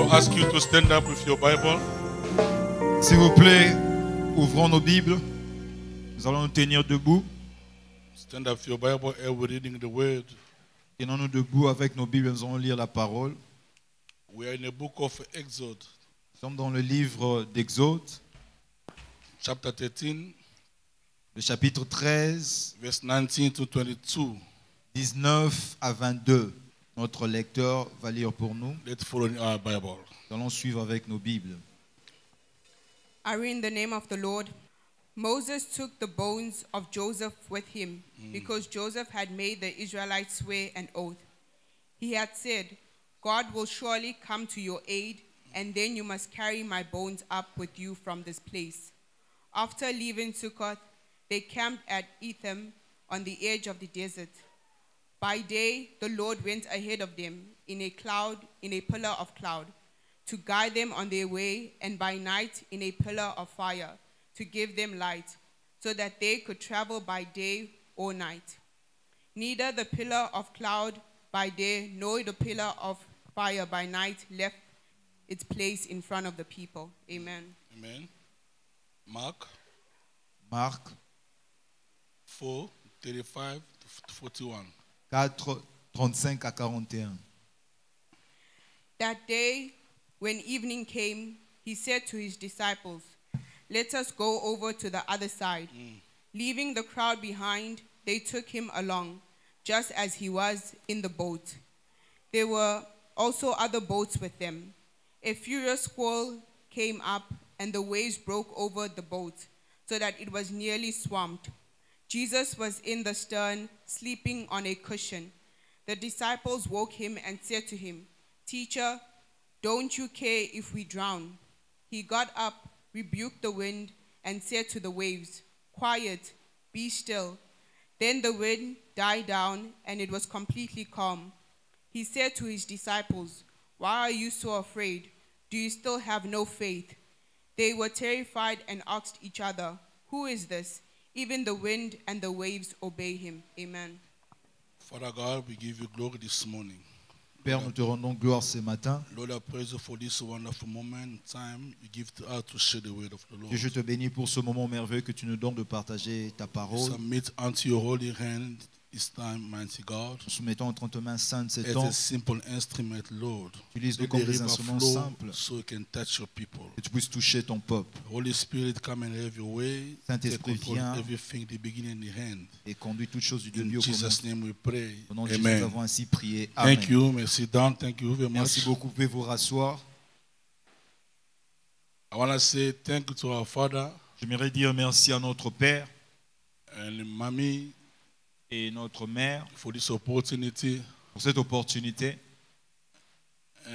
I'll ask you to stand up with your Bible. S'il vous plaît, ouvrons nos Bibles. Nous allons nous tenir debout. Stand up with your Bible and we're reading the word. Tenons-nous debout avec nos Bibles, nous allons lire la parole. We are in the book of Exodus, Nous sommes dans le livre d'Exode, chapter 13, le chapitre 13, verse 19 to 22. 19 à 22. Notre lecteur va lire pour nous. Let's follow in our Bible. Nous allons suivre avec nos Bibles. I read in the name of the Lord. Moses took the bones of Joseph with him because Joseph had made the Israelites swear an oath. He had said, God will surely come to your aid, and then you must carry my bones up with you from this place. After leaving Succoth, they camped at Etham on the edge of the desert. By day, the Lord went ahead of them in a pillar of cloud, to guide them on their way, and by night in a pillar of fire, to give them light, so that they could travel by day or night. Neither the pillar of cloud by day nor the pillar of fire by night left its place in front of the people. Amen. Amen. Mark Marc 4, 35 to 41. 4, 35 à 41. That day, when evening came, he said to his disciples, let us go over to the other side. Leaving the crowd behind, they took him along, just as he was in the boat. There were also other boats with them. A furious squall came up, and the waves broke over the boat, so that it was nearly swamped. Jesus was in the stern, sleeping on a cushion. The disciples woke him and said to him, Teacher, don't you care if we drown? He got up, rebuked the wind, and said to the waves, Quiet, be still. Then the wind died down, and it was completely calm. He said to his disciples, Why are you so afraid? Do you still have no faith? They were terrified and asked each other, Who is this? Even the wind and the waves obey him. Amen. Father God, we give you glory this morning. Père, nous te rendons gloire ce matin. Lord, I praise you for this wonderful moment, time you give to us to share the word of the Lord. Dieu, je te bénis pour ce moment merveilleux que tu nous donnes de partager ta parole. Submit unto your holy hand this time, mighty God. Nous soumettons entre tes mains saintes ce As temps. a simple instrument, Lord. Utilise-nous Let comme the des river instruments flow simples, so you can touch your people. que tu puisses toucher ton peuple. Holy Spirit, come and have your way. Take Saint-Esprit, control viens of everything, the beginning and the end. Et conduis toutes choses du In début au Jesus' commencement. name we pray. Au nom de Jésus, nous Amen. avons ainsi prié. Amen. Thank you. Merci, Dan. Thank you very Merci much. beaucoup. Vous pouvez vous rasseoir. I want to say thank you to our Father J'aimerais dire merci à notre Père and Mommy et notre Mère for this opportunity, pour cette opportunité.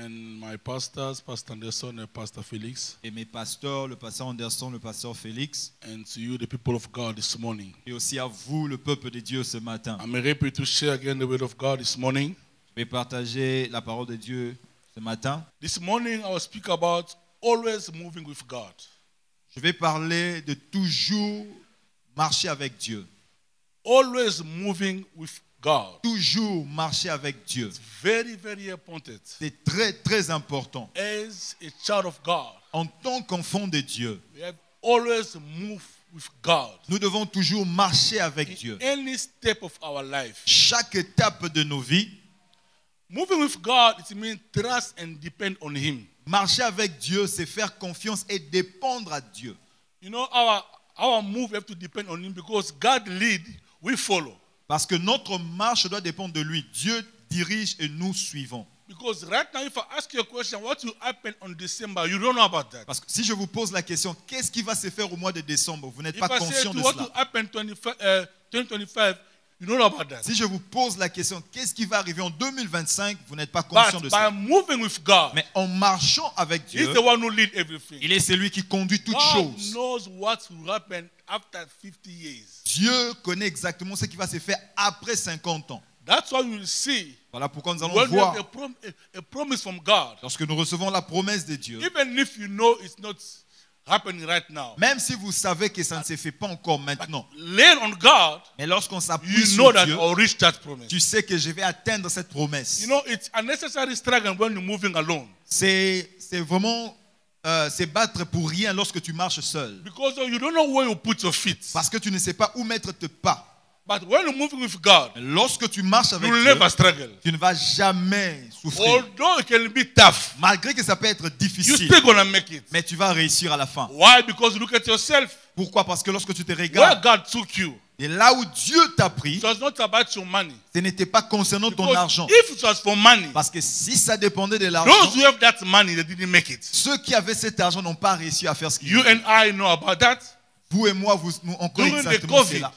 and my pastors, Pastor Anderson and Pastor Felix, Et mes pasteurs, le pasteur Anderson, le pasteur Félix. and to you, the people of God, this morning. Et aussi à vous, le peuple de Dieu, ce matin. I'm happy to share again the word of God this morning. Je vais partager la parole de Dieu ce matin. This morning, I will speak about always moving with God. Je vais parler de toujours marcher avec Dieu. Always moving with God. Toujours marcher avec Dieu. It's very, very important. C'est très, très important. As a child of God, En tant qu'enfant de Dieu, we have always move with God. nous devons toujours marcher avec Dieu. In any step of our life. Chaque étape de nos vies, Moving with God, it means trust and depend on Him. marcher avec Dieu, c'est faire confiance et dépendre à Dieu. You know, our move, we have to depend on Him because God lead, we follow. Parce que notre marche doit dépendre de lui. Dieu dirige et nous suivons. Because right now, if I ask you a question, what will happen on December, you don't know about that. Parce que si je vous pose la question, qu'est-ce qui va se faire au mois de décembre? Vous n'êtes If pas I say conscient to de what cela. will happen 2025, you don't know about that. Si je vous pose la question, qu'est-ce qui va arriver en 2025? Vous n'êtes pas But conscient de by cela. moving with God, Mais en marchant avec He's Dieu, the one who lead everything. il est celui qui conduit toutes God choses. knows what will happen after 50 years. Dieu connaît exactement ce qui va se faire après 50 ans. That's why you will see Voilà pourquoi nous allons when we have voir, a promise from God, lorsque nous recevons la promesse de Dieu, even if you know it's not happening right now. Même si vous savez que ça ne se fait pas encore maintenant. Lean on God, Mais lorsqu'on s'appuie you sur know that Dieu, I'll reach that promise. tu sais que je vais atteindre cette promesse. You know, it's a necessary struggle when you're moving alone. C'est vraiment se battre pour rien lorsque tu marches seul. Because you don't know where you put your feet. Parce que tu ne sais pas où mettre tes pas. But when you're moving with God, Lorsque tu marches avec you will Dieu, never struggle. tu ne vas jamais souffrir. Although it can be tough, Malgré que ça peut être you're difficile, still going to make it. mais tu vas réussir à la fin. Why? Because you look at yourself. Pourquoi? Parce que lorsque tu te Where regardes, God took you, et là où Dieu t'a pris, it was not about your money. ce n'était pas concernant ton Because argent. if it was for money, Parce que si ça dépendait de l'argent, those who have that money, they didn't make it. ceux qui avaient cet argent n'ont pas réussi à faire ce qu'ils You voulaient. and I know about that. Vous et moi, on connaît During the exactement COVID, cela.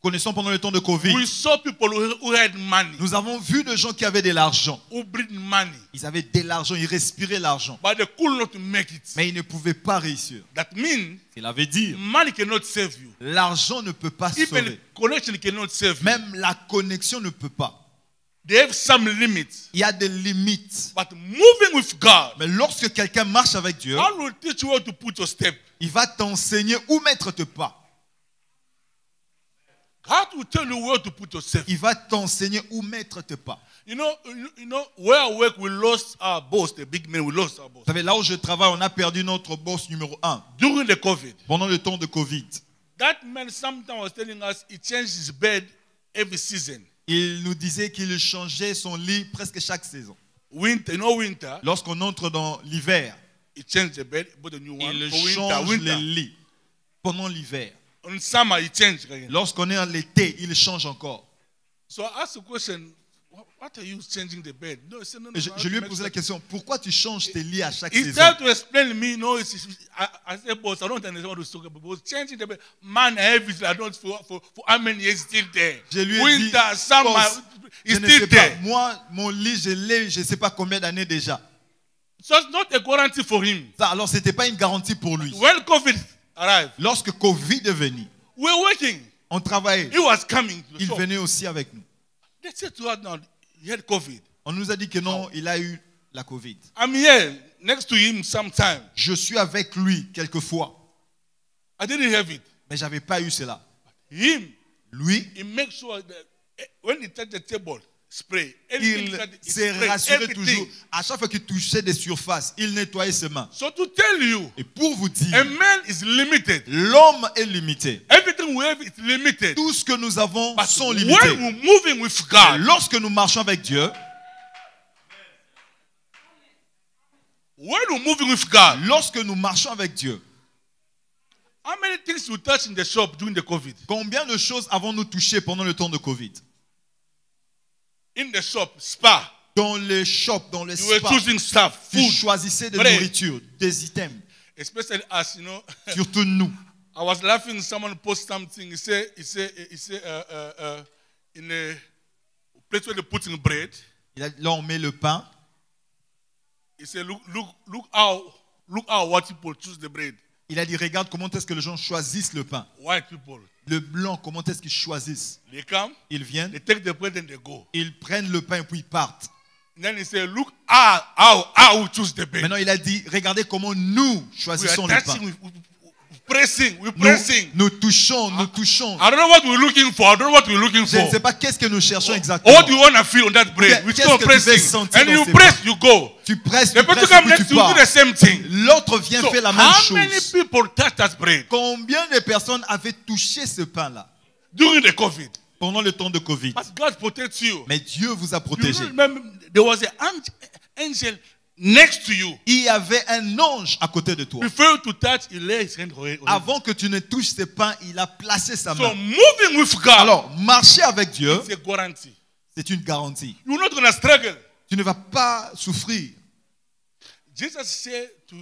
Nous connaissons pendant le temps de Covid. We saw people who had money, Nous avons vu des gens qui avaient de l'argent. who breathed money, Ils avaient de l'argent, ils respiraient l'argent. but they could not make it. Mais ils ne pouvaient pas réussir. That means Cela veut dire, money cannot save you. l'argent ne peut pas Even sauver. connection cannot save you. Même la connexion ne peut pas. They have some limits. Il y a des limites. But moving with God, Mais lorsque quelqu'un marche avec Dieu, God will teach you where to put your step. il va t'enseigner où mettre tes pas. God will tell you where to put yourself. Il va t'enseigner où mettre tes pas. You know, where I work, we lost our boss, the big man, we lost our boss. Vous savez, là où je travaille, on a perdu notre boss numéro 1 During the COVID, pendant le temps de Covid. that man sometimes was telling us he changed his bed every season. Il nous disait qu'il changeait son lit presque chaque saison. Winter, winter, Lorsqu'on entre dans l'hiver, he changed the bed, bought a new one. il For change winter. les lits pendant l'hiver. On summer, he changed again. Lorsqu'on est en été, il change encore. So I asked the question, what are you changing the bed? No, he said, no, no. Et je lui ai posé la question, pourquoi tu changes tes lits à chaque He saison? tried to explain to me, no, I said, boss, I don't understand what he's talking about. But changing the bed, man, everything, I don't, for how many years still there? Je lui ai Winter, dit, summer, boss, it's je ne still sais pas. there. Moi, mon lit, je l'ai, je ne sais pas combien d'années déjà. So it's not a guarantee for him. Ça, alors, ce n'était pas une garantie pour lui. When COVID arrived, Lorsque Covid est venu, we were working. on travaillait. He was coming to the Il shop. venait aussi avec nous. They said to us now, he had COVID. On nous a dit que non, il a eu la Covid. I'm here next to him sometime. Je suis avec lui quelquefois, I didn't have it. mais je n'avais pas eu cela. Him, Lui, he makes sure that when he touched the table, spray. Anything il that he s'est spray, rassuré everything. toujours. À chaque fois qu'il touchait des surfaces, il nettoyait ses mains. So to tell you, Et pour vous a dire, man is limited. l'homme est limité. Everything we have is limited. Tout ce que nous avons But sont when limités. we're moving with Et God, lorsque nous marchons avec Dieu, lorsque nous marchons avec Dieu, how many things you touch in the shop during the COVID? combien de choses avons-nous touché pendant le temps de Covid? In the shop, spa. Dans les shops, dans les You were spas, choosing stuff, tu food, choisissais de bread. nourriture, des items, especially us, you know. surtout nous. I was laughing. Someone posted something. He said, in a place where they're putting bread. Là, on met le pain. He said, look how white people choose the bread. Il a dit, regarde comment est-ce que les gens choisissent le pain. White people, Le blanc, comment est-ce qu'ils choisissent? they come, Ils viennent, they take the bread and they go. ils prennent le pain et puis ils partent. And then he said, look how we choose the bread. Maintenant, il a dit, regardez comment nous We are choisissons le pain. touching, we're pressing. Nous touchons, nous touchons. I don't know what we're looking for. I don't know what we're looking Je ne for. sais pas qu'est-ce que nous cherchons Or exactement. what do you want to feel on that bread? We're Qu'est-ce still que tu veux pressing. sentir And dans you ces press, pains? you go. Tu presses, The tu person presses, come et puis next tu to you, do pars. the same thing. L'autre vient So faire la même how many chose. people touch that bread Combien de personnes avaient touché ce pain-là during the COVID? pendant le temps de Covid? But God protects you. Mais Dieu vous a You protégé. remember there was an angel next to you. Il y avait un ange à côté de toi. Before you to touch, he lay his hand on it. Avant que tu ne touches ce pain, il a placé sa So main. moving with God, Alors, marcher avec Dieu, it's a guarantee. c'est une garantie. You're not going to struggle. Tu ne vas pas souffrir. Jesus said to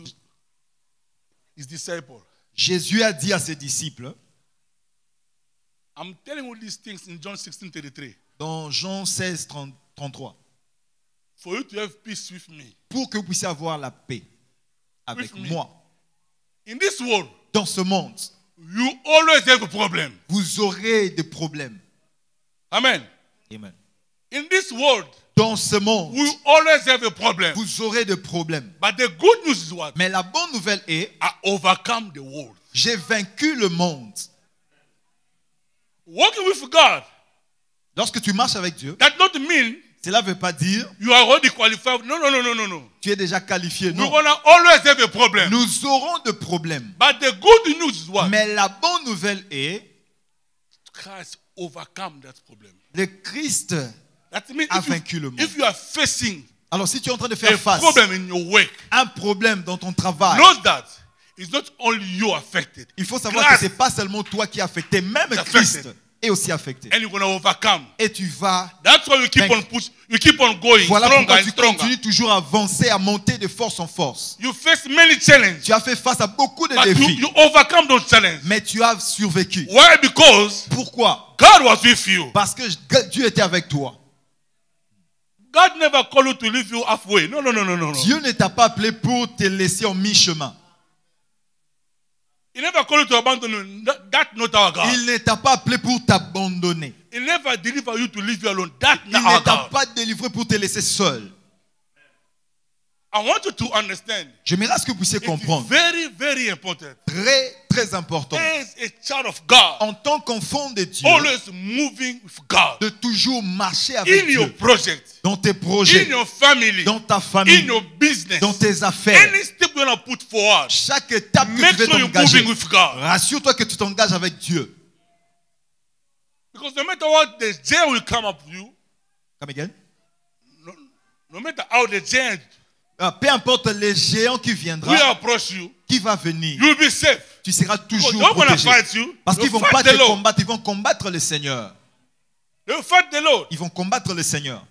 his disciple, Jésus a dit à ses disciples, I'm telling you these things in John 16:33. dans Jean 16, 33, For you to have peace with me. pour que vous puissiez avoir la paix avec With me. moi. In this world, Dans ce monde, you always have a problem. vous aurez des problèmes. Amen. Amen. In this world, Dans ce monde, we always have a problem. vous aurez des problèmes. But the good news is what? Mais la bonne nouvelle est, I overcome the world. j'ai vaincu le monde. Walking with God, Lorsque tu marches avec Dieu, that not mean cela ne veut pas dire you are already qualified. No, no, no, no, no, no. tu es déjà qualifié. We're Non. gonna always have a problem. Nous aurons des problèmes. But the good news is what? Mais la bonne nouvelle est, Christ overcome that problem. le Christ That means a vaincu le monde. if you are facing Alors si tu es en train de a faire face problem in your work, à un problème dans ton travail, know that it's not only you affected. il faut savoir Christ que ce n'est pas seulement toi qui es affecté, même is Christ affected. est aussi affecté. And you're gonna overcome. Et tu vas, That's why you keep Thank on push. You keep on going voilà stronger pourquoi and tu stronger. continues toujours à avancer, à monter de force en force. You face many challenges, Tu as fait face à beaucoup de but défis, you overcome those challenges. mais tu as survécu. Why? Because Pourquoi? God was with you. Parce que Dieu était avec toi. God never called you to leave you halfway. No, no, no, no, no, no. Dieu ne t'a pas appelé pour te laisser en mi-chemin. He never called you to abandon you. That's not our God. Il ne t'a pas appelé pour t'abandonner. He never deliver you to leave you alone. That's Il not ne our t'a God. pas délivré pour te laisser seul. I want you to understand. J'aimerais à ce que vous puissiez It's comprendre. very, very important. Très, très important. As a child of God, En tant qu'enfant de Dieu, always moving with God. de toujours marcher avec In your Dieu. project, Dans tes in projets, your family, dans ta in famille, your business, dans tes affaires. any step you're going to put forward, Chaque étape que make tu veux sure you're t'engager, moving with God. rassure-toi que tu t'engages avec Dieu. Because no matter what the jail will come up with you, Come again. no matter how the giant Peu importe les géants qui will viendra, approach you, qui va venir, you'll be safe. tu seras Because toujours they're going to protégé. fight you. Parce qu'ils They'll vont pas fight the te Lord. combattre, ils vont combattre le Seigneur. They'll fight the Lord. Ils vont combattre le Seigneur.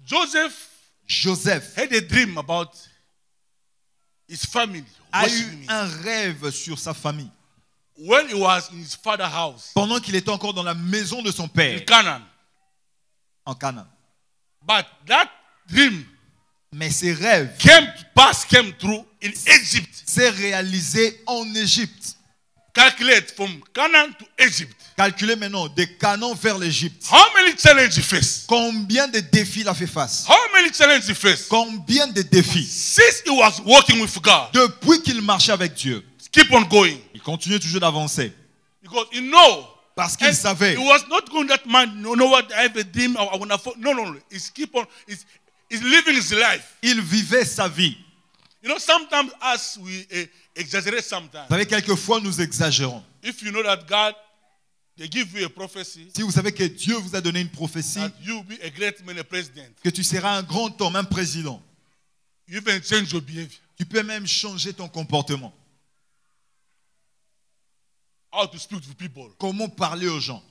Joseph Joseph had a dream about his family. a worshiping eu him. un rêve sur sa famille. When he was in his father's house Pendant qu'il était encore dans la maison de son in père, Canaan. en Canaan. But that dream Mais ses rêves came through in Egypt. s'est réalisé en Égypte. Calculate from Canaan to Egypt. Calculez maintenant, de Canaan vers l'Égypte. How many challenges you face? Combien de défis il a fait face? How many challenges you face? Combien de défis? Since he was walking with God, Depuis qu'il marchait avec Dieu, keep on going. il continuait toujours d'avancer. Because you know, Parce qu'il and savait. he was not going that man, you know what, I have a dream, I want to, no, no, no. He's keep on, he's living his life. Il vivait sa vie. You know, sometimes us, we exaggerate sometimes. Vous savez, quelquefois, nous exagérons. If you know that God, they give you a prophecy, Si vous savez que Dieu vous a donné une prophétie, that you will be a great man, a president, que tu seras un grand homme, un président, you even change your behavior. tu peux même changer ton comportement. How to speak to people. Comment parler aux gens?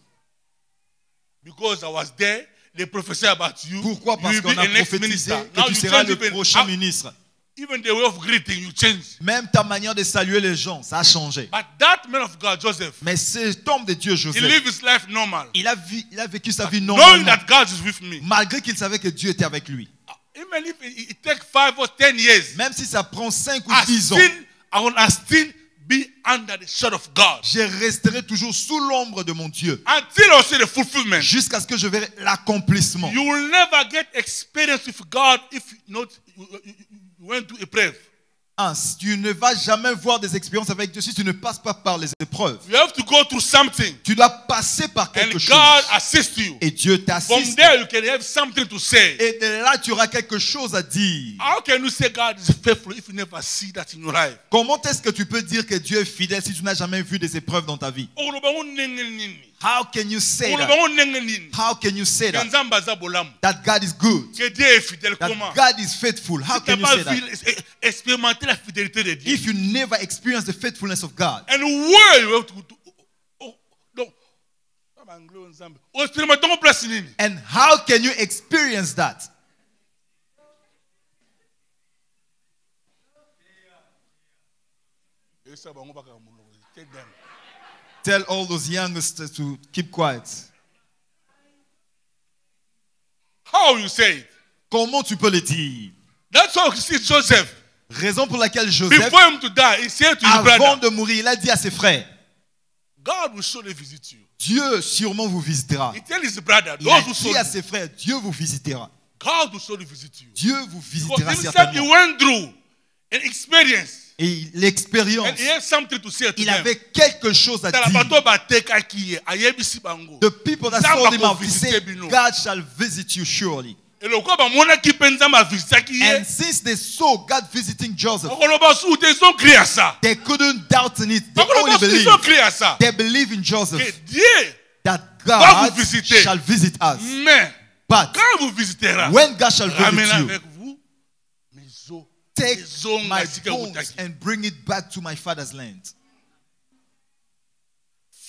Because I was there, they prophesy about you. Pourquoi? Parce You will qu'on be a a next prophétisé minister. que Now tu you seras change le even, prochain ministre. even the way of greeting, you change. Même ta manière de saluer les gens, ça a changé. But that man of God, Joseph, Mais cet homme de Dieu, he Joseph, lived his life normal. il a vécu sa vie Knowing normalement, that God is with me. malgré qu'il savait que Dieu était avec lui. Even if it takes 5 or 10 years, Même si ça prend 5 ou I 10 ans, still be under the shadow of God. je resterai toujours sous l'ombre de mon Dieu Until I see the fulfillment. jusqu'à ce que je verrai l'accomplissement. You will never get experience with God if you went to a prayer. Tu ne vas jamais voir des expériences avec Dieu si tu ne passes pas par les épreuves. You have to go through something. Tu dois passer par quelque And chose. God assists you. Et Dieu From t'assiste. there, you can have something to say. Et de là, tu auras quelque chose à dire. How can you say God is faithful if you never see that in your life? Comment est-ce que tu peux dire que Dieu est fidèle si tu n'as jamais vu des épreuves dans ta vie? How can you say that? How can you say that? That God is good. Que Dieu est fidèle That comment? God is faithful. How Si tu can n'as you pas say that? expérimenté la fidélité de Dieu. If you never experience the faithfulness of God. And where you have to donc expérimente en place nini? And how can you experience that? Tell all those youngsters to keep quiet. How you say it? Comment tu peux le dire? That's why you see Joseph. Raison pour laquelle Joseph, Before him to die, he said to his avant brother, de mourir, il a dit à ses frères, God will surely visit you. Dieu sûrement vous visitera. He tell his brother, Il a dit à ses frères, Dieu vous visitera. God will surely visit you. Dieu vous visitera Because certainement. he went through an experience. Et l'expérience, And he had something to say to il them. avait quelque chose à dire. The people that saw him out, he said, God shall visit you surely. And since they saw God visiting Joseph, they couldn't doubt in it. They only believed. They believe in Joseph, that God shall visit us. But when God shall visit you, take my bones and bring it back to my father's land.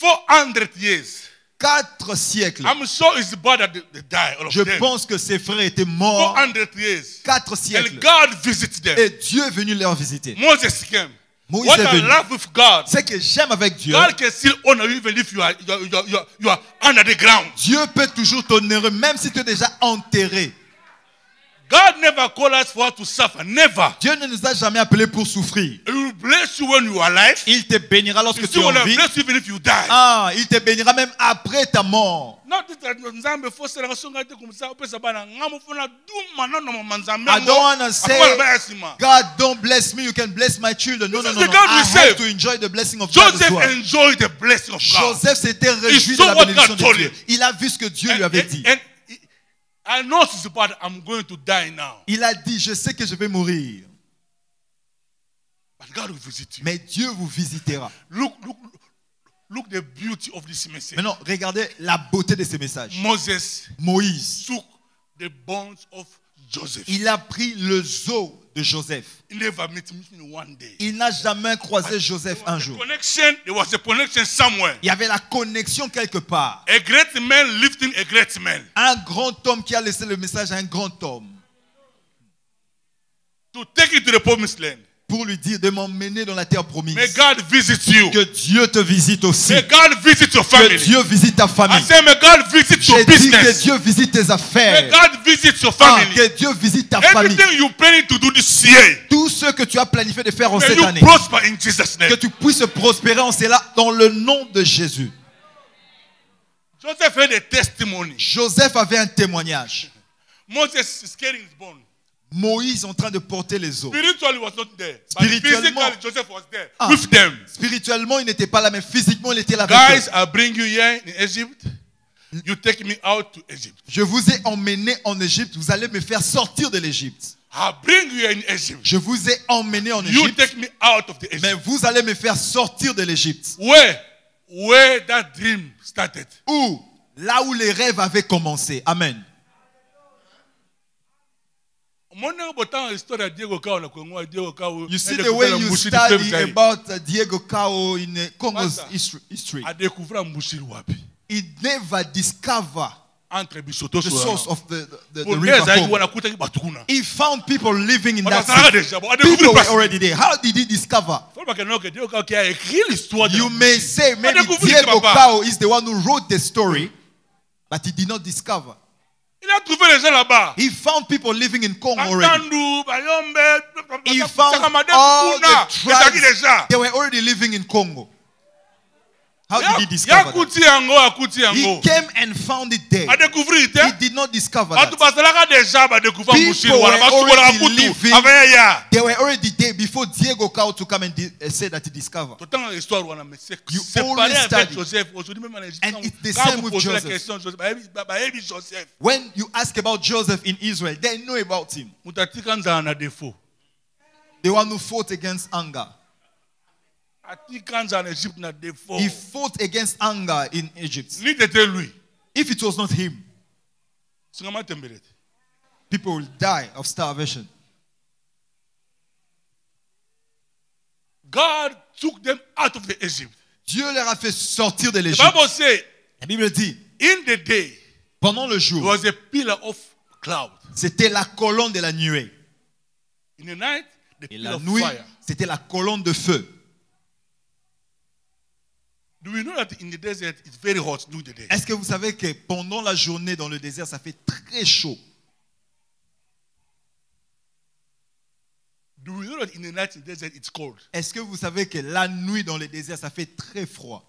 400 years. 4 siècles. I'm sure his brother died. Je pense que ses frères étaient morts. 400 years. 4 siècles. And God visited them. Et Dieu est venu leur visiter. Moses came. Moïse What est I venu. love with God. C'est que j'aime avec Dieu. God can still honor you even if you are under the ground. Dieu peut toujours t'honorer même si tu es déjà enterré. God never called us for us to suffer. Never. Dieu ne nous a jamais appelés pour souffrir. He will bless you when you are alive. Il te bénira lorsque tu es en vie. Bless you even if you die. Ah, il te bénira même après ta mort. I don't want to say, God, don't bless me, you can bless my children. No. I have to enjoy the blessing of God as well. Joseph enjoyed the blessing of God. Joseph s'était réjoui de la bénédiction de Dieu. Il a vu ce que Dieu lui avait dit. I know this is about I'm going to die now. Il a dit, je sais que je vais mourir. But God will visit you. Mais Dieu vous visitera. Look the beauty of this message. Maintenant, regardez la beauté de ce message. Moïse took the bones of Joseph. Il a pris le os de Joseph. He never met him in one day. Il n'a jamais croisé Joseph un jour. There was a connection somewhere. Il y avait la connexion quelque part. A great man lifting a great man. Un grand homme qui a laissé le message à un grand homme. To take it to the promised land. Pour lui dire de m'emmener dans la terre promise. May God visit you. Que Dieu te visite aussi. May God visit your family. Que Dieu visite ta famille. I say, may God visit your business. J'ai dit que Dieu visite tes affaires. May God visit your family. Que Dieu visite ta famille. Everything you planning to do this year. Tout ce que tu as planifié de faire en cette année. Prosper in Jesus' name. Que tu puisses prospérer en cela dans le nom de Jésus. Joseph had a testimony. Joseph avait un témoignage. Moses is carrying his bone. Moïse en train de porter les os. Spiritually was not there. Spirituellement, but physically Joseph was there with them. Spirituellement, il n'était pas là, mais physiquement, il était là. Guys, I bring you here in Egypt. You take me out to Egypt. Je vous ai emmené en Égypte. Vous allez me faire sortir de l'Égypte. I bring you here in Egypt. Je vous ai emmené en You Égypte. take me out of the Egypt. Mais vous allez me faire sortir de l'Égypte. Where that dream started. Où? Là où les rêves avaient commencé. Amen. You see the way you study about Diego Cao in Congo's history. He never discovered the source of the river Congo. He found people living in that city. People were already there. How did he discover? You may say maybe Diego Cao is the one who wrote the story, but he did not discover. He found people living in Congo already. He found all the tribes. They were already living in Congo. How did he discover that? He came and found it there. He did not discover that. People were already living. They were already there before Diego Cao to come and say that he discovered. You always study. And it's the same with Joseph. When you ask about Joseph in Israel, they know about him. The one who fought against anger. He fought against anger in Egypt. If it was not him, people will die of starvation. God took them out of the Egypt. Dieu leur a fait sortir de l'Égypte. La Bible dit, in the day, pendant le jour, there was a pillar of cloud. C'était la colonne de la nuée. In the night, the Et pillar la of nuit, fire. c'était la colonne de feu. Do we know that in the desert it's very hot during the day? Est-ce que vous savez que pendant la journée dans le désert, ça fait très chaud? Do we know that in the night in the desert it's cold? Est-ce que vous savez que la nuit dans le désert, ça fait très froid?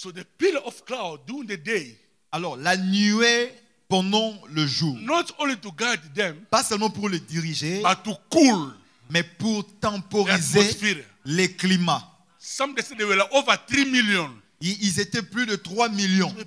So the pillar of cloud during the day. Alors la nuée pendant le jour. Not only to guide them. Pas seulement pour les diriger. But to cool. Mais pour temporiser les climats. Some they said they were over 3 million. Ils étaient plus de 3 millions. The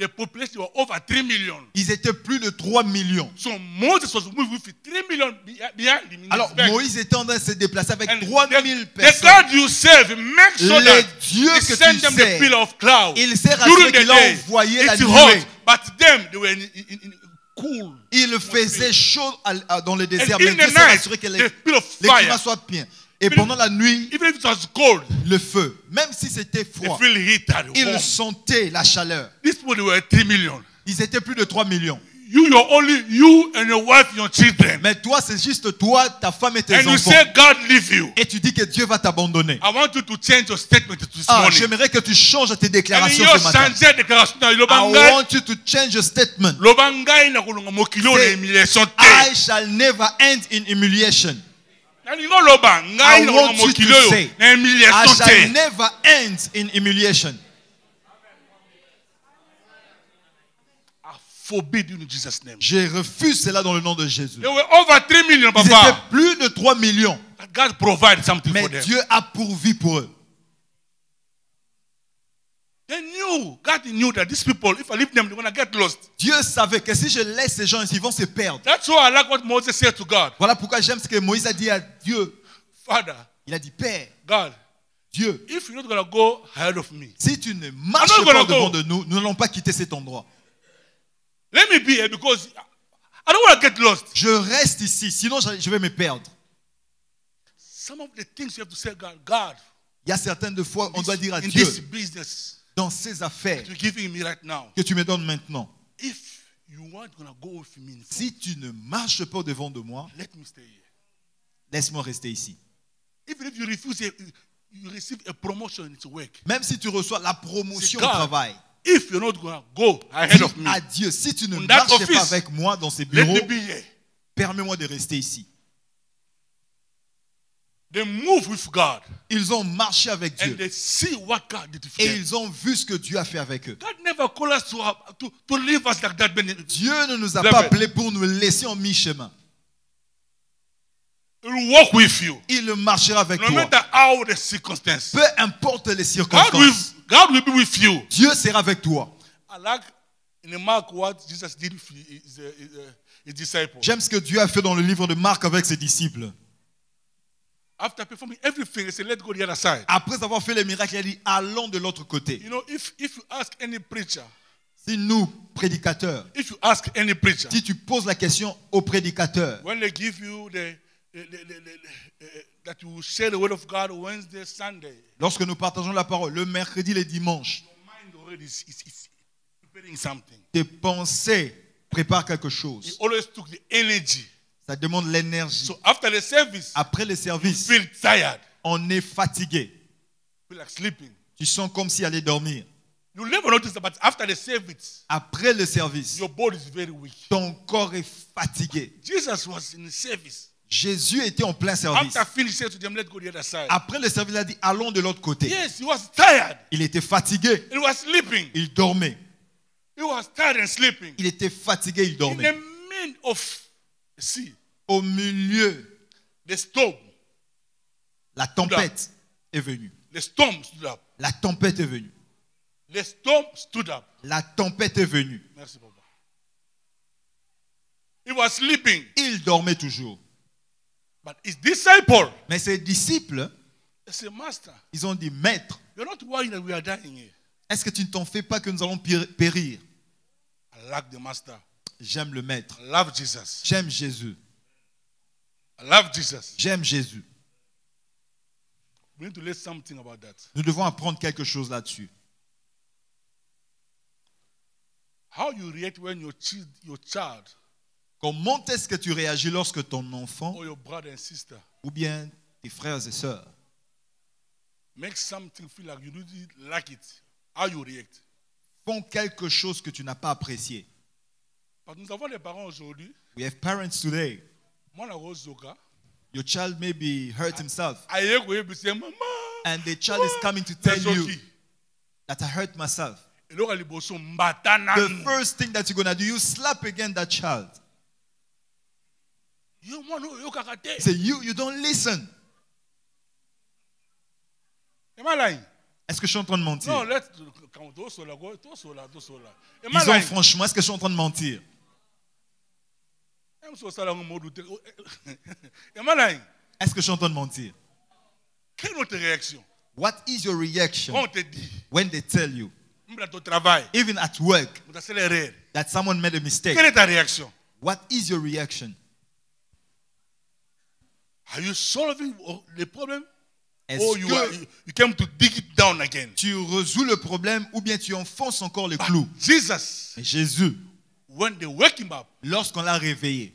population were over 3 million. Ils étaient plus de 3 millions. So Moses was moving with 3 million behind him. Alors Moïse était en train de se déplacer avec 3000 personnes. The God you serve, make sure that Dieu que tu send them the pillar of cloud. Il s'est rassuré qu'il a envoyé la nuée. But them they were in cool. Il faisait chaud dans le désert, mais Dieu s'est rassuré que les climats soient bien. Et pendant la nuit, even if it was cold, le feu, même si c'était froid, ils sentaient la chaleur. These people were 3 million. Ils étaient plus de 3 millions. You're only you and your wife, your children. Mais toi, c'est juste toi, ta femme et tes enfants. You say God leave you. Et tu dis que Dieu va t'abandonner. I want you to change your statement this morning. J'aimerais que tu changes tes déclarations ce matin. I want you to change your statement. I shall never end in humiliation. I want you to say, I shall never end in humiliation. I forbid you in Jesus' name. Je refuse cela dans le nom de Jésus. They were over 3 million, Papa. Ils étaient plus de 3 millions. God provided something Mais for them. Dieu a pourvu pour eux. They knew, God knew that these people, if I leave them, they're going to get lost. Dieu savait que si je laisse ces gens ici, ils vont se perdre. That's why I like what Moses said to God. Voilà pourquoi j'aime ce que Moïse a dit à Dieu. Father, il a dit, Père, God, Dieu, if you're not going to go ahead of me, si tu ne marches pas devant de nous, nous n'allons pas quitter cet endroit. Let me be here because I don't want to get lost. Je reste ici, sinon je vais me perdre. Some of the things you have to say, God, il y a certaines fois, on doit dire à Dieu, business, dans ces affaires que tu me donnes maintenant, if you want to go with me, si tu ne marches pas devant de moi, let me stay here. Laisse-moi rester ici. Even if you refuse, you receive a promotion in work. Même si tu reçois la promotion au travail, if you're not going to go ahead of me, à Dieu, si tu ne marches pas avec moi dans ces bureaux, permets-moi de rester ici. They move with God. Ils ont marché avec Dieu. And they see what God did Et ils ont vu ce que Dieu a fait avec eux. God never called us to leave us like that. Dieu ne nous a pas appelés pour nous laisser en mi-chemin. He will walk with you. Il marchera avec toi. No matter how the circumstances. Peu importe les circonstances. God will be with you. Dieu sera avec toi. I like in Mark what Jesus did with his disciples. J'aime ce que Dieu a fait dans le livre de Marc avec ses disciples. After performing everything, he said, "Let's go to the other side." Après avoir fait les miracles, il a dit, allons de l'autre côté. You know, if you ask any preacher, si nous, prédicateurs, if you ask any preacher, si tu poses la question aux prédicateurs, when they give you that you share the word of God Wednesday, Sunday, lorsque nous partageons la parole le mercredi, le dimanche, your mind already is preparing something. Tes pensées préparent quelque chose. It always took the energy. Ça demande l'énergie. So after the service, après le service, you feel tired. On est fatigué. You feel like sleeping. Tu sens comme si aller dormir. You never notice that, but after the service, après le service, your body is very weak. Ton corps est fatigué. Jesus was in the service. Jésus était en plein service. After finishing, to them, let's go to the other side. Après le service, il a dit allons de l'autre côté. Yes, he was tired. Il était fatigué. He was sleeping. Il dormait. He was tired and sleeping. Il était fatigué, il dormait. In the midst of the sea, au milieu, the storm, la tempête est venue. The storm stood up. La tempête est venue. The storm stood up. La tempête est venue. Merci, Papa. He was sleeping. Il dormait toujours. But his disciple, mais ses disciples, master, ils ont dit, maître, you're not worried that we are dying here. Est-ce que tu ne t'en fais pas que nous allons périr? I like the master. J'aime le maître. I love Jesus. J'aime Jésus. I love Jesus. J'aime Jésus. We need to learn something about that. Nous devons apprendre quelque chose là-dessus. How you react when your child, comment est-ce que tu réagis lorsque ton enfant or your brother and sister, ou bien tes frères et sœurs make something feel like you really like it? How you react? Font quelque chose que tu n'as pas apprécié. Nous avons des parents aujourd'hui. We have parents today. Your child maybe hurt himself. Mama. And the child is coming to tell you that I hurt myself. The first thing that you're going to do, you slap again that child. Say, you don't listen. Am I lying? Est-ce que je suis en train de mentir? No, Disons franchement, est-ce que je suis en train de mentir? Am I lying? Est-ce que je suis en train de mentir? Quelle est notre réaction? What is your reaction Quand on te dit, when they tell you, au travail, even at work, that someone made a mistake? quelle est ta réaction? What is your reaction? Are you solving the problem? Est-ce Or you came to dig it down again? tu résous le problème ou bien tu enfonces encore le clou? Jesus, Et Jésus, when they wake him up, lorsqu'on l'a réveillé,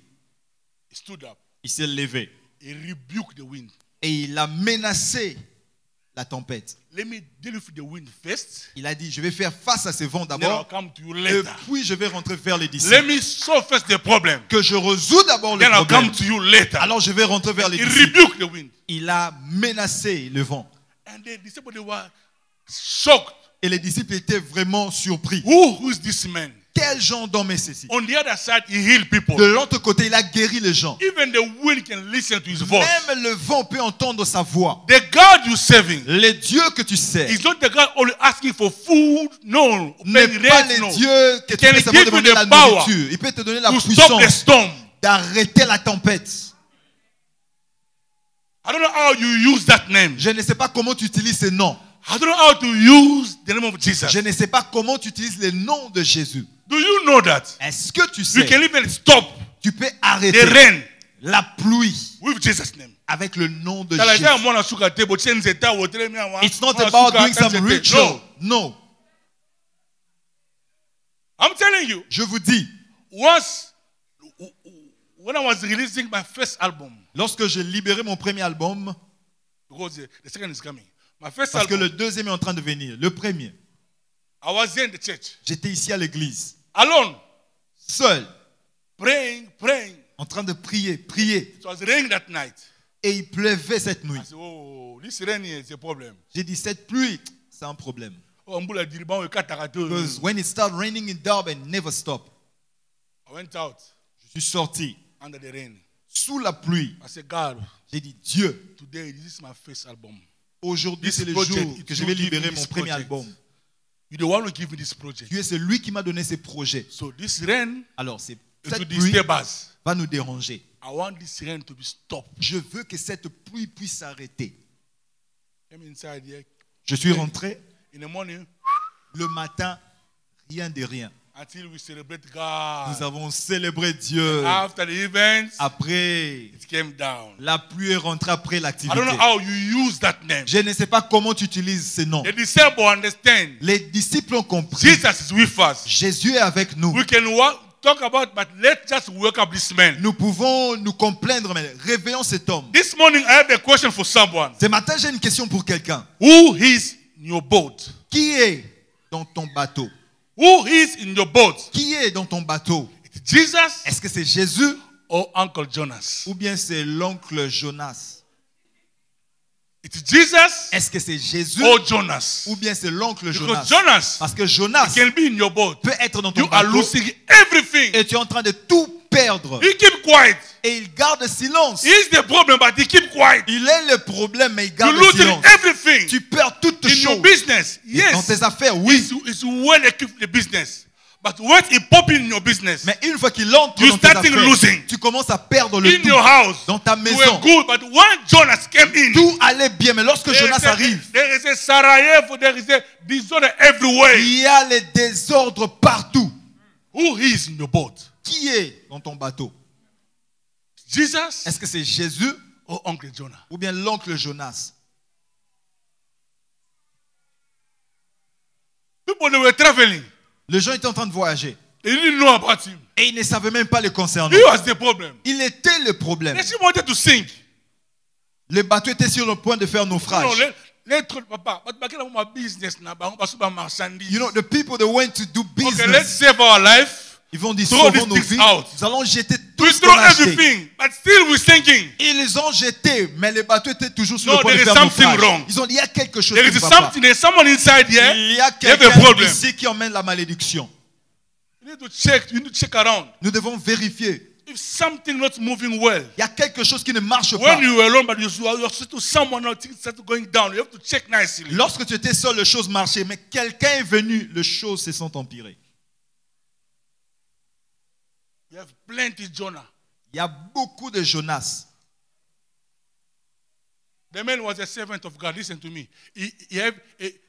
he stood up. il s'est levé He rebuked the wind. et il a menacé la tempête. Let me deal with the wind first. Il a dit, je vais faire face à ces vents Then I'll d'abord come to you et later. puis je vais rentrer vers les Let disciples. me solve first the problem. Que je résous d'abord le Then I'll problème. come to you later. Alors je vais rentrer vers les He disciples. rebuked the wind. Il a menacé le vent. And the disciples, they were shocked. Et les disciples étaient vraiment surpris. Who is this man? Quel genre d'homme est ceci? On the other side, he healed people. De l'autre côté, il a guéri les gens. Even the wind can listen to his voice. Même le vent peut entendre sa voix. The God you're serving Les dieux que tu sers is not the God only asking for food. No. n'est Paying pas rent, les no. dieux que tu Can peux he seulement give you demander the la power nourriture. Il peut te donner la to stop the puissance storm. d'arrêter la tempête. I don't know how you use that name. Je ne sais pas comment tu utilises ces noms. I don't know how to use the name of Jesus. Je ne sais pas comment tu utilises les noms de Jésus. Do you know that? Est-ce que tu You sais, can even stop tu peux the arrêter rain la pluie with Jesus' name. avec le nom de It's Jésus? not It's not about doing some ritual. No. I'm telling you, Je vous dis, once when I was releasing my first album, lorsque j'ai libéré mon premier album, because the second is coming, my first parce que album, le deuxième est en train de venir, le premier, I was here in the church, j'étais ici à l'église, alone, seul, praying. en train de prier. It was raining that night. Et il pleuvait cette nuit. I said, oh, this rain is a problem. J'ai dit, cette pluie, c'est un problème. Oh, Mbula Diriban, Because when it started raining in Durban, it never stopped. I went out Je suis sorti under the rain. sous la pluie. I said, God, J'ai dit, Dieu, today this is my first album. aujourd'hui This c'est le project, jour que je vais you give libérer me mon this premier project. album. You're the one who gave me this project. Tu es celui qui m'a donné ces projets. So this rain, Alors it cette will pluie disturb us. va nous déranger. I want this rain to be stopped. Je veux que cette pluie puisse s'arrêter. Came inside here Je suis rentré in the morning le matin, rien de rien. until we celebrate God. Nous avons célébré Dieu. After the event, Après, it came down. la pluie est rentrée après I l'activité. don't know how you use that name. Je ne sais pas comment tu utilises ces noms. The disciples understand. Les disciples ont compris. Jesus is with us. Jésus est avec nous. We can talk about, but let's just wake up this man. Nous pouvons nous complaindre, mais réveillons cet homme. This morning, I have a question for someone. Ce matin, j'ai une question pour quelqu'un. Who is in your boat? Qui est dans ton bateau? Who is in your boat? Qui est dans ton bateau? It's Jesus Est-ce que c'est Jésus or Uncle Jonas? ou bien c'est l'oncle Jonas? It's Jesus Est-ce que c'est Jésus or Jonas? ou bien c'est l'oncle Because Jonas? Jonas Parce que Jonas can be in your boat. peut être dans ton You are bateau losing everything. et tu es en train de tout perdre. He keep quiet. Et il garde silence. He's the problem, but he keep quiet. Il est le problème, mais il You garde losing silence. everything. Tu perds toutes In your choses. business, Dans yes, tes affaires, oui. it's well equipped the business. But once it pop in your business, Mais une fois qu'il entre You dans tes starting affaires, losing. tu commences à perdre le in tout. your house, Dans ta you were maison, good. But when Jonas came in, tout allait bien. Mais lorsque Jonas arrive, there is a Sarajevo, there is a disorder everywhere. il y a les désordres partout. Who is in your boat? Qui est dans ton bateau? Jesus Est-ce que c'est Jésus or Uncle Jonah? ou bien l'oncle Jonas? People, they were traveling. Les gens étaient en train de voyager. They didn't know about him. Et ils ne savaient même pas le concernant. He was the problem. Il était le problème. They still wanted to sink. Le bateau était sur le point de faire naufrage. No, papa, but back in my business now, You know, the people that went to do okay, let's business, save our life. Ils vont dire, sauvons nos vies. Nous allons jeter tout ce qu'on a acheté. Ils ont jeté, mais les bateaux étaient toujours sur le point de faire naufrage. Ils ont dit, il y a quelque chose qui ne va pas. Il y a quelqu'un ici qui emmène la malédiction. Nous devons vérifier. If something not moving well, il y a quelque chose qui ne marche pas. When you are alone, but you are to someone else, things start going down. You have to check nicely. Lorsque tu étais seul, les choses marchaient, mais quelqu'un est venu, les choses se sont empirées. You have plenty Jonah. Il y a beaucoup de Jonas. The man was a servant of God. Listen to me.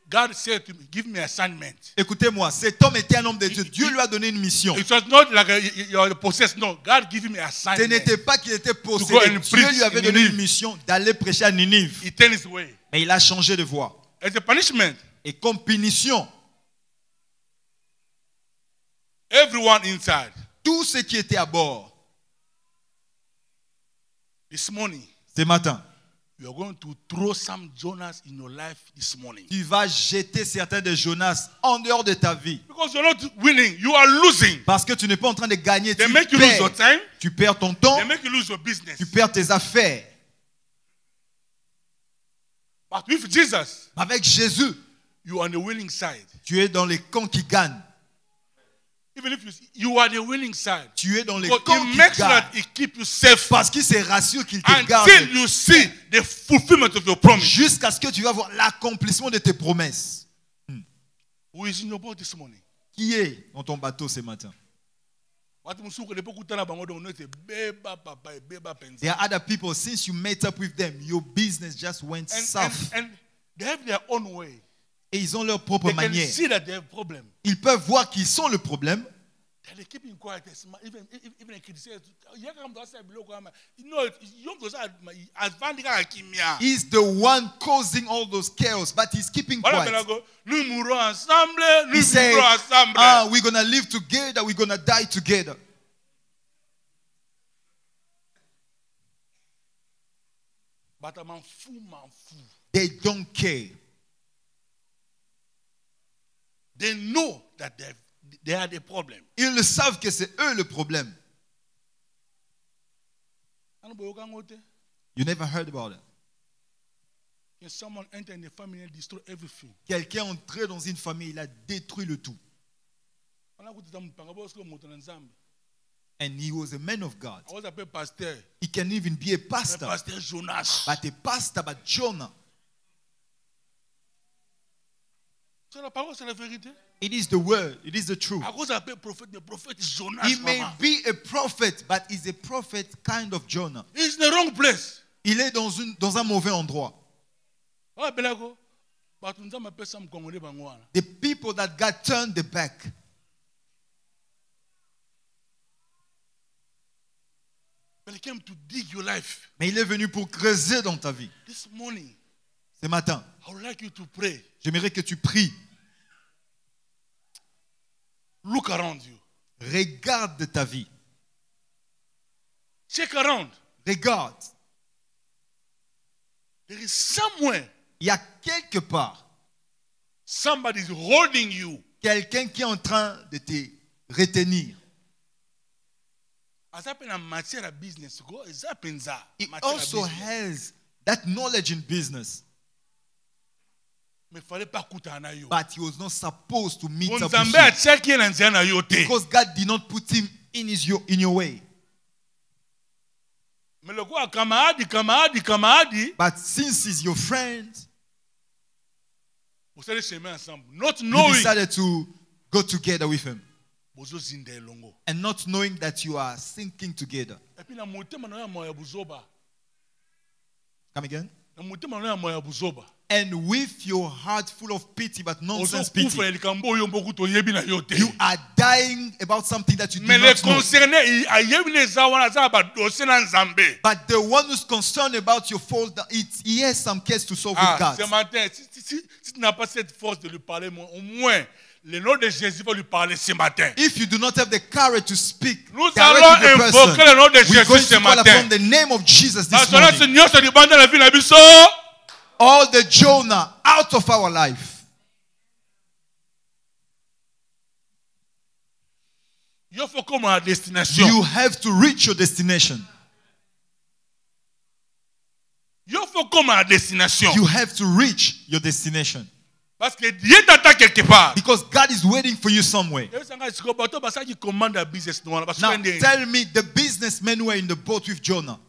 God said to me, give me assignment. Écoutez-moi, cet homme était un homme de Dieu. Dieu lui a donné une mission. It was not like you are possessed. No, God gave him assignment. Ce n'était pas qu'il était possédé. Dieu lui avait donné une mission d'aller prêcher à Ninive. He turned his way. Mais il a changé de voie. As a punishment. Et comme punition, everyone inside. Tous ceux qui étaient à bord. This morning. Ce matin. You are going to throw some Jonas in your life this morning. Tu vas jeter certains de Jonas en dehors de ta vie. Because you're not winning, you are losing. Parce que tu n'es pas en train de gagner. They make you lose your time. Tu perds ton temps. They make you lose your business. Tu perds tes affaires. But with Jesus, avec Jésus, you are on the winning side. Tu es dans les camps qui gagnent. Even if you are the winning side. Tu es dans les camps qui gagnent. It keep you safe. Parce qu'il se rassure qu'il te garde. Until you see the fulfillment of your promise. Jusqu'à ce que tu vas voir l'accomplissement de tes promesses. Who is in your boat this morning? Qui est dans ton bateau ce matin? There are other people, since you met up with them, your business just went south. And they have their own way. Et ils ont leur propre manière. Ils peuvent voir qu'ils sont le problème. He's the one causing all those chaos, but he's keeping quiet. He said, we're going to live together, we're going to die together. They don't care. They know that they are the problem. Ils savent que c'est eux le problème. You never heard about it. Can someone enter in the family and destroy everything? Quelqu'un entré dans une famille, il a détruit le tout. And he was a man of God. He can even be a pastor. But a pastor, but Jonah. It is the word. It is the truth. He may be a prophet, but he's a prophet kind of Jonah. He's in the wrong place. Il est dans un mauvais endroit. The people that God turned the back. But he came to dig your life. Mais il est venu pour creuser dans ta vie. This morning, ce matin, I would like you to pray. J'aimerais que tu pries. Look around you. Regarde ta vie. Check around. Regarde. There is somewhere. Il y a quelque part. Somebody is holding you. Quelqu'un qui est en train de te retenir. He also has that knowledge in business. But he was not supposed to meet up with you. Because God did not put him in your way. But since he's your friend, you decided to go together with him. And not knowing that you are sinking together. Come again? And with your heart full of pity but nonsense pity, you are dying about something that you do not know. But the one who's concerned about your fault, he has some case to solve with God. Le nom de Jésus va lui parler ce matin. If you do not have the courage to speak, nous allons invoquer le nom de Jésus ce matin. The name of Jesus this morning. All the Jonah out of our life. You have to reach your destination. You have to reach your destination. Because God is waiting for you somewhere. Now tell me, the businessmen who were in the boat with Jonah,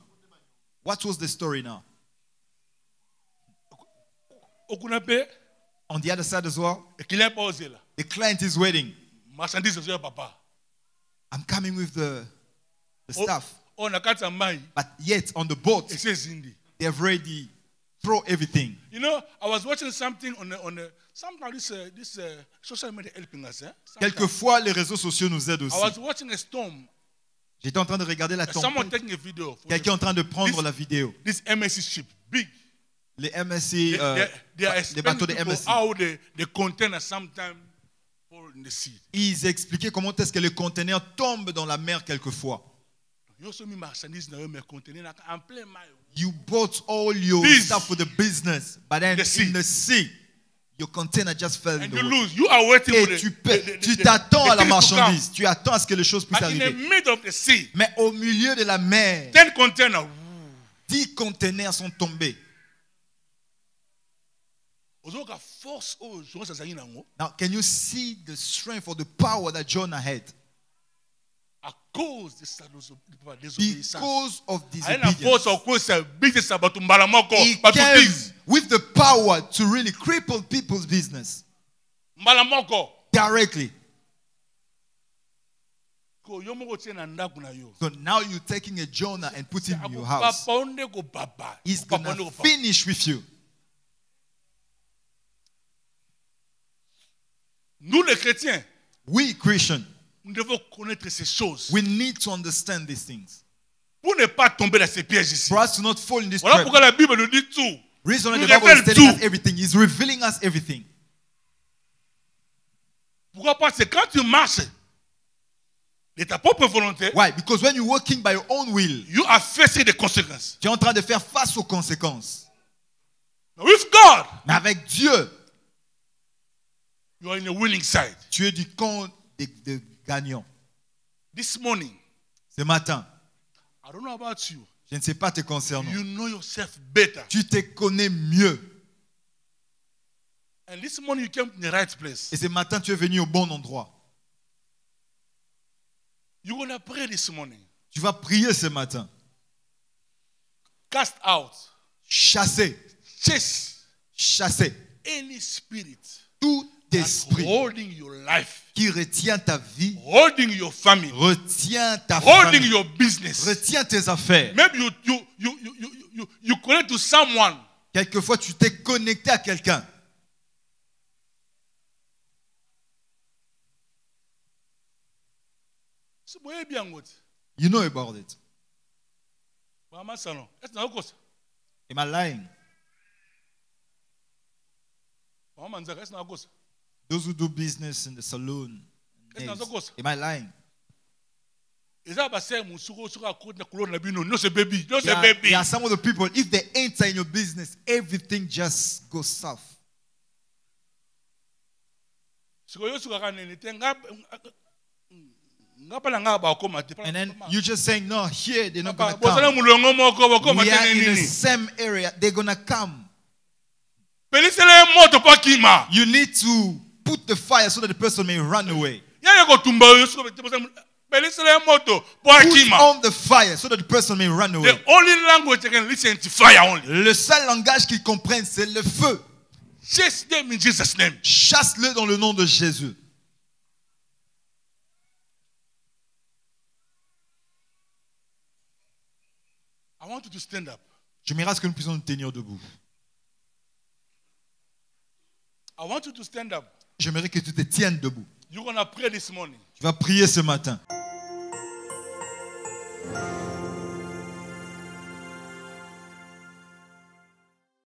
what was the story now? On the other side as well, the client is waiting. I'm coming with the stuff. But yet on the boat, they have already thrown everything. You know, I was watching something on somehow this social media helping us. Quelquefois, les réseaux sociaux nous aident aussi. I was watching a storm. J'étais en train de regarder la Someone tempête. taking a video. Quelqu'un est en train de prendre la vidéo. This MSC ship, big. Les MSC, les bateaux de MSC. How the container sometimes fall in the sea. Ils expliquaient comment est-ce que les conteneurs tombent dans la mer quelquefois. You bought all your stuff for the business, but then in the sea, your container just fell in the water. You are waiting Et tu t'attends à la marchandise. Tu attends à ce que les choses puissent arriver. In the middle of the sea, mais au milieu de la mer, 10 conteneurs sont tombés. Now, can you see the strength or the power that Jonah had? Because of disobedience. He came with the power to really cripple people's business. Directly. So now you're taking a Jonah and putting him in your house. He's going to finish with you. Nous les chrétiens, we Christians, nous devons connaître ces choses. We need to understand these things. Pour ne pas tomber dans ces pièges ici. For us to not fall in this voilà trap. Pourquoi la Bible nous dit tout. Reason why the Bible is telling us everything. He's revealing us everything. Pourquoi? Parce que quand tu marches de ta propre volonté, why? Because when you're working by your own will, you are facing the consequences. Tu es en train de faire face aux conséquences. With God, mais avec Dieu, you are in the winning side. Tu es du camp des gagnants. This morning, ce matin, I don't know about you. Je ne sais pas te concernant. You know yourself better. Tu te connais mieux. And this morning you came to the right place. Et ce matin, tu es venu au bon endroit. You're gonna pray this morning. Tu vas prier ce matin. Cast out. Chasser. Chasser. Any spirit. Tout esprit holding your life, qui retient ta vie, holding your family, retient ta holding famille, your business, retient tes affaires. Maybe you connect to someone. Quelquefois tu t'es connecté à quelqu'un. You know about it. Am I lying? Those who do business in the saloon. Am I lying? There are some of the people, if they enter in your business, everything just goes south. And then you're just saying, no, here they're not going to come. We are in the same area. They're going to come. You need to put the fire so that the person may run away. Put on the fire so that the person may run away. The only language they can listen to fire only. Le seul langage qu'ils comprennent, c'est le feu. Chase them in Jesus' name. Chasse-le dans le nom de Jésus. I want you to stand up. J'aimerais à ce que nous puissions nous tenir debout. I want you to stand up. J'aimerais que tu te tiennes debout. You're gonna pray this morning. Tu vas prier ce matin.